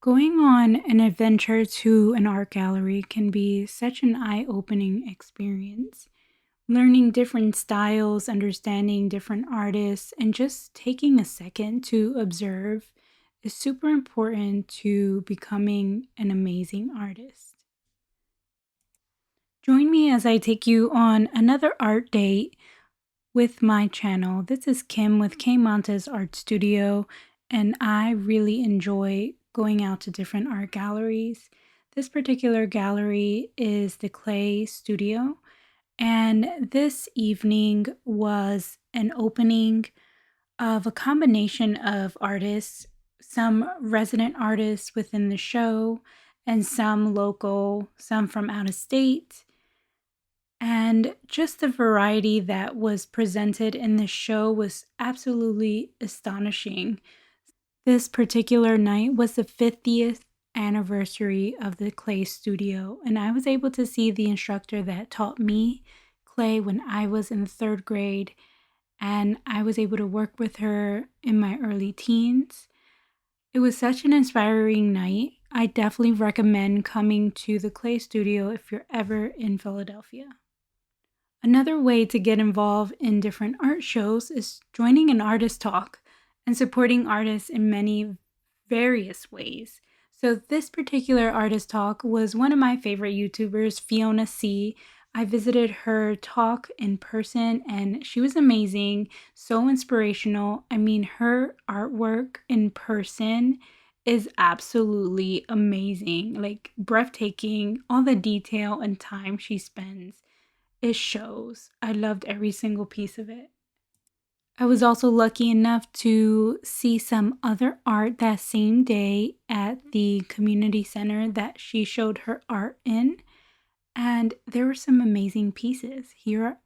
Going on an adventure to an art gallery can be such an eye opening experience. Learning different styles, understanding different artists, and just taking a second to observe is super important to becoming an amazing artist. Join me as I take you on another art date with my channel. This is Kim with K Montes Art Studio, and I really enjoy going out to different art galleries. This particular gallery is the Clay Studio, and this evening was an opening of a combination of artists, some resident artists within the show, and some local, some from out of state. And just the variety that was presented in the show was absolutely astonishing. This particular night was the 50th anniversary of the Clay Studio, and I was able to see the instructor that taught me clay when I was in the third grade, and I was able to work with her in my early teens. It was such an inspiring night. I definitely recommend coming to the Clay Studio if you're ever in Philadelphia. Another way to get involved in different art shows is joining an artist talk and supporting artists in many various ways. So, this particular artist talk was one of my favorite YouTubers, Fiona C. I visited her talk in person and she was amazing, so inspirational. I mean, her artwork in person is absolutely amazing, like breathtaking, all the detail and time she spends. It shows. I loved every single piece of it. I was also lucky enough to see some other art that same day at the community center that she showed her art in. And there were some amazing pieces. Here are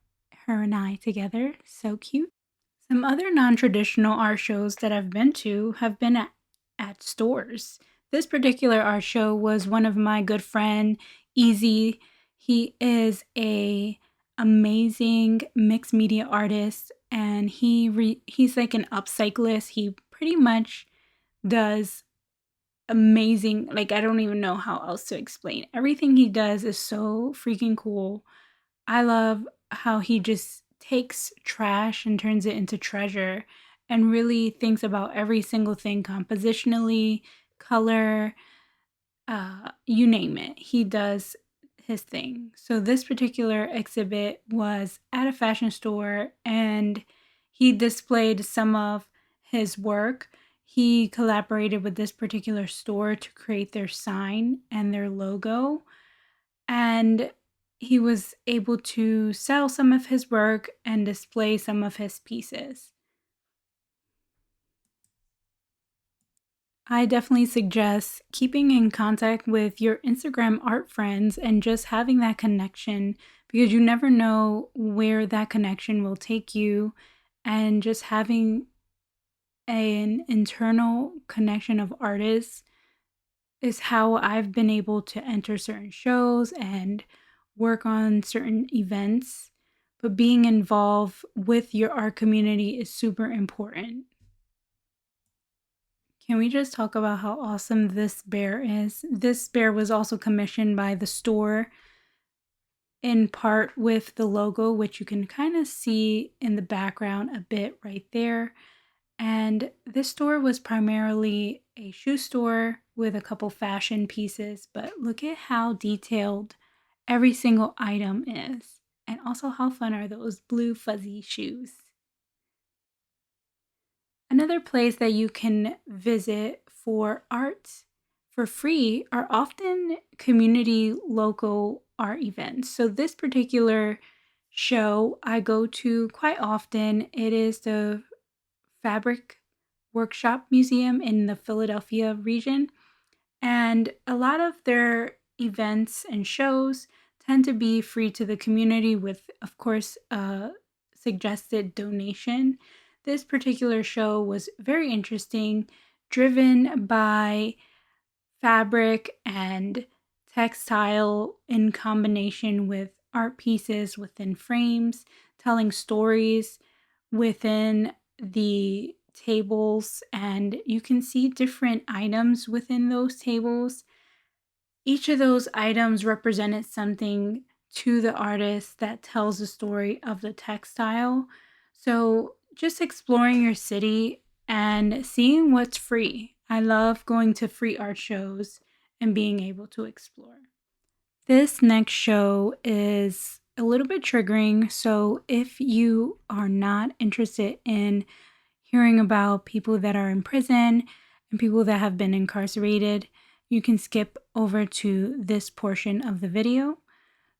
her and I together. So cute. Some other non traditional art shows that I've been to have been at stores. This particular art show was one of my good friend, Easy. He is a amazing mixed media artist and he's like an upcyclist. He pretty much does amazing, like I don't even know how else to explain. Everything he does is so freaking cool. I love how he just takes trash and turns it into treasure and really thinks about every single thing compositionally, color, you name it. He does his thing. So, this particular exhibit was at a fashion store and he displayed some of his work. He collaborated with this particular store to create their sign and their logo. And he was able to sell some of his work and display some of his pieces. I definitely suggest keeping in contact with your Instagram art friends and just having that connection because you never know where that connection will take you. And just having an internal connection of artists is how I've been able to enter certain shows and work on certain events. But being involved with your art community is super important. Can we just talk about how awesome this bear is? This bear was also commissioned by the store in part with the logo, which you can kind of see in the background a bit right there. And this store was primarily a shoe store with a couple fashion pieces, but look at how detailed every single item is. And also, how fun are those blue fuzzy shoes? Another place that you can visit for art for free are often community local art events. So, this particular show I go to quite often. It is the Fabric Workshop Museum in the Philadelphia region. And a lot of their events and shows tend to be free to the community with, of course, a suggested donation. This particular show was very interesting, driven by fabric and textile in combination with art pieces within frames, telling stories within the tables, and you can see different items within those tables. Each of those items represented something to the artist that tells the story of the textile. So, just exploring your city and seeing what's free. I love going to free art shows and being able to explore. This next show is a little bit triggering, so if you are not interested in hearing about people that are in prison and people that have been incarcerated, you can skip over to this portion of the video.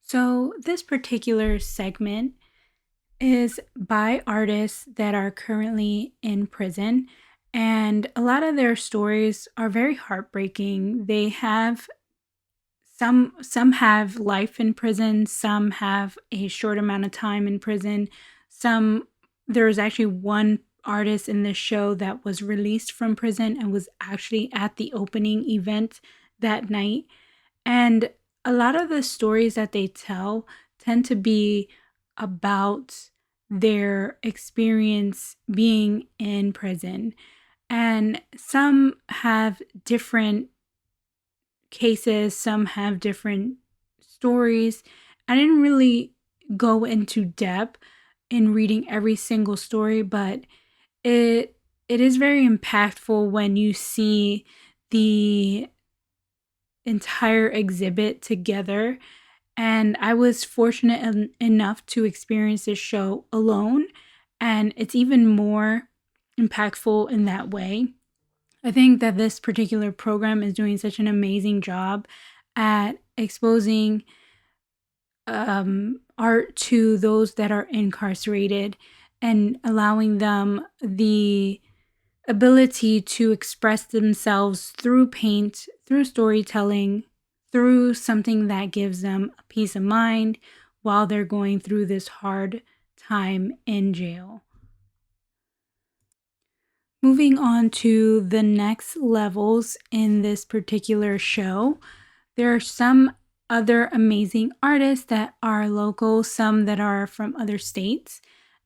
So, this particular segment is by artists that are currently in prison, and a lot of their stories are very heartbreaking. They have some have life in prison, some have a short amount of time in prison. Some There's actually one artist in this show that was released from prison and was actually at the opening event that night. And a lot of the stories that they tell tend to be about their experience being in prison. And some have different cases, some have different stories. I didn't really go into depth in reading every single story, but it it is very impactful when you see the entire exhibit together. And I was fortunate enough to experience this show alone, and it's even more impactful in that way. I think that this particular program is doing such an amazing job at exposing art to those that are incarcerated and allowing them the ability to express themselves through paint, through storytelling, through something that gives them a peace of mind while they're going through this hard time in jail. Moving on to the next levels in this particular show, there are some other amazing artists that are local, some that are from other states.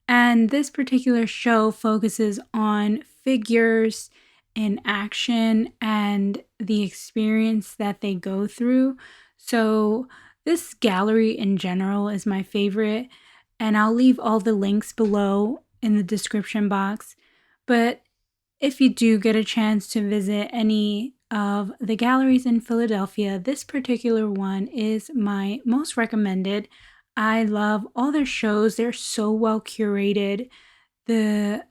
And this particular show focuses on figures in action and the experience that they go through. So, this gallery in general is my favorite, and I'll leave all the links below in the description box. But if you do get a chance to visit any of the galleries in Philadelphia, this particular one is my most recommended. I love all their shows. They're so well curated. The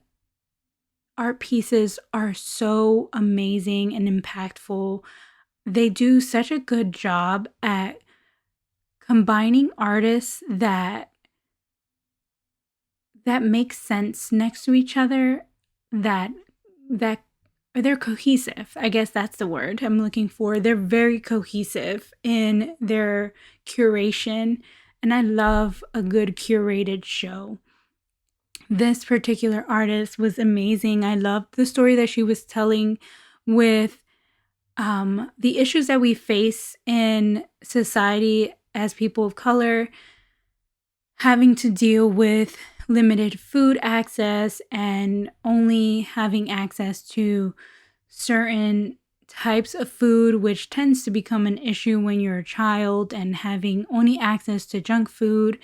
art pieces are so amazing and impactful. They do such a good job at combining artists that make sense next to each other, that that they're cohesive. I guess that's the word I'm looking for. They're very cohesive in their curation, and I love a good curated show. This particular artist was amazing. I loved the story that she was telling with the issues that we face in society as people of color, having to deal with limited food access and only having access to certain types of food, which tends to become an issue when you're a child, and having only access to junk food.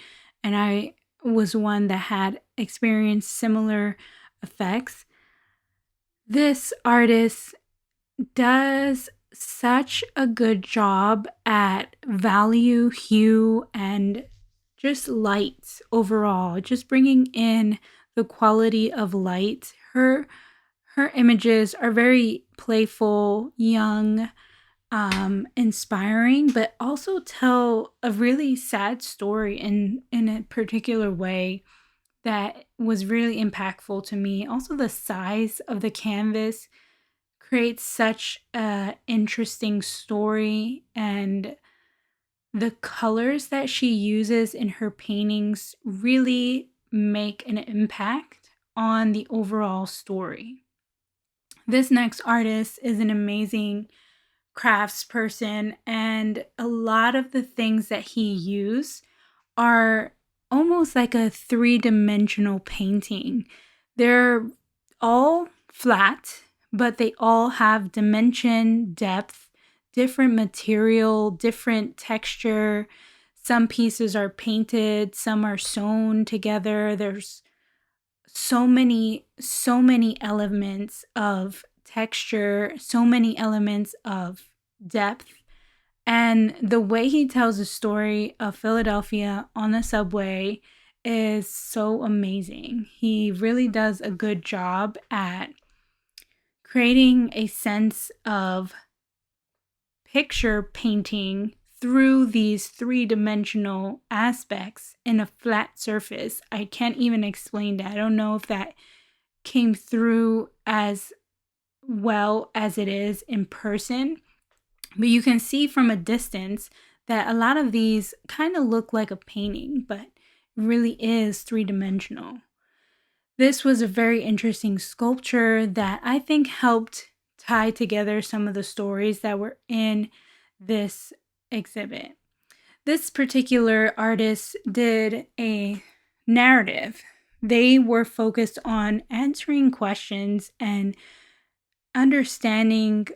And I was one that had experienced similar effects. This artist does such a good job at value, hue, and just light overall, just bringing in the quality of light. Her images are very playful, young, inspiring, but also tell a really sad story in a particular way that was really impactful to me. Also, the size of the canvas creates such a interesting story, and the colors that she uses in her paintings really make an impact on the overall story. This next artist is an amazing craftsperson, and a lot of the things that he used are almost like a three-dimensional painting. They're all flat, but they all have dimension, depth, different material, different texture. Some pieces are painted, some are sewn together. There's so many elements of texture, so many elements of depth. And the way he tells the story of Philadelphia on the subway is so amazing. He really does a good job at creating a sense of picture painting through these three-dimensional aspects in a flat surface. I can't even explain that. I don't know if that came through as well as it is in person, but you can see from a distance that a lot of these kind of look like a painting, but really is three-dimensional. This was a very interesting sculpture that I think helped tie together some of the stories that were in this exhibit. This particular artist did a narrative. They were focused on answering questions and understanding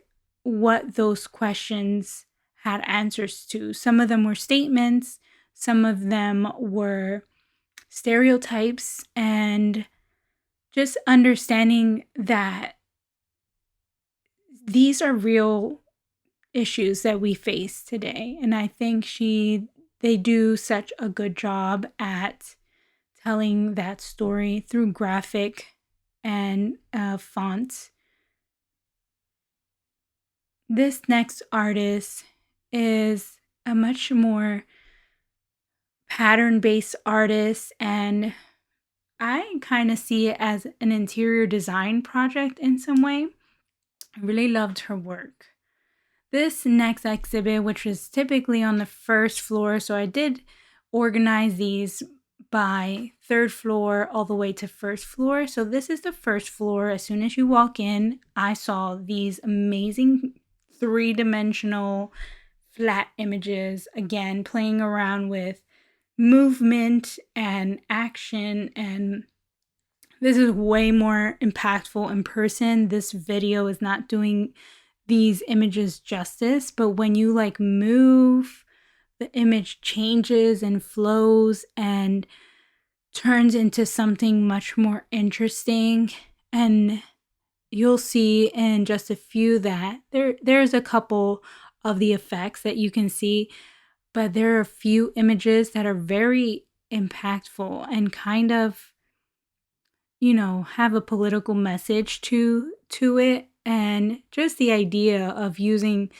what those questions had answers to. Some of them were statements, some of them were stereotypes, and just understanding that these are real issues that we face today. And I think they do such a good job at telling that story through graphic and fonts. This next artist is a much more pattern-based artist, and I kind of see it as an interior design project in some way. I really loved her work. This next exhibit, which is typically on the first floor, so I did organize these by third floor all the way to first floor. So this is the first floor. As soon as you walk in, I saw these amazing three-dimensional flat images, again, playing around with movement and action, and this is way more impactful in person. This video is not doing these images justice, but when you like move, the image changes and flows and turns into something much more interesting. And you'll see in just a few that there's a couple of the effects that you can see, but there are a few images that are very impactful and kind of, have a political message to it. And just the idea of using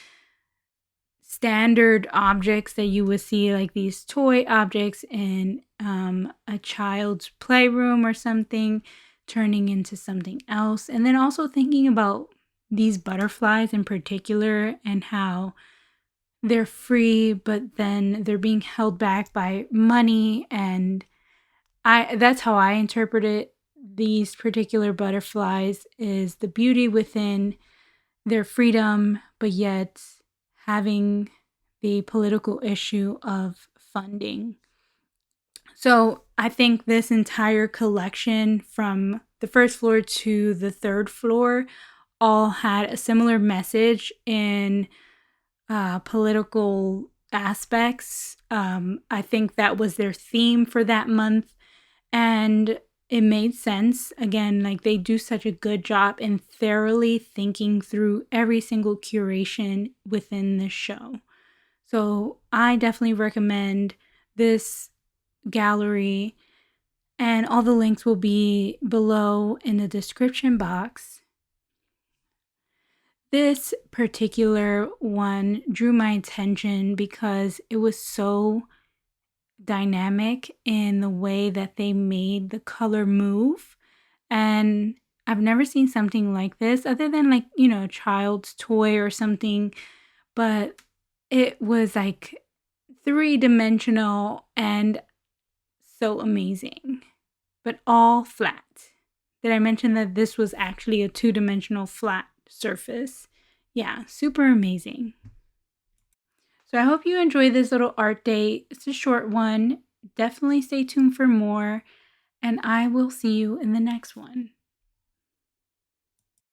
standard objects that you would see, like these toy objects in a child's playroom or something, turning into something else. And then also thinking about these butterflies in particular and how they're free, but then they're being held back by money. And that's how I interpreted these particular butterflies, is the beauty within their freedom, but yet having the political issue of funding. So I think this entire collection from the first floor to the third floor all had a similar message in political aspects. I think that was their theme for that month, and it made sense. Again, like they do such a good job in thoroughly thinking through every single curation within this show. So I definitely recommend this gallery, and all the links will be below in the description box. This particular one drew my attention because it was so dynamic in the way that they made the color move. And I've never seen something like this other than like, a child's toy or something, but it was like three-dimensional and so amazing, but all flat. Did I mention that this was actually a two-dimensional flat surface? Yeah, super amazing. So I hope you enjoyed this little art day. It's a short one. Definitely stay tuned for more, and I will see you in the next one.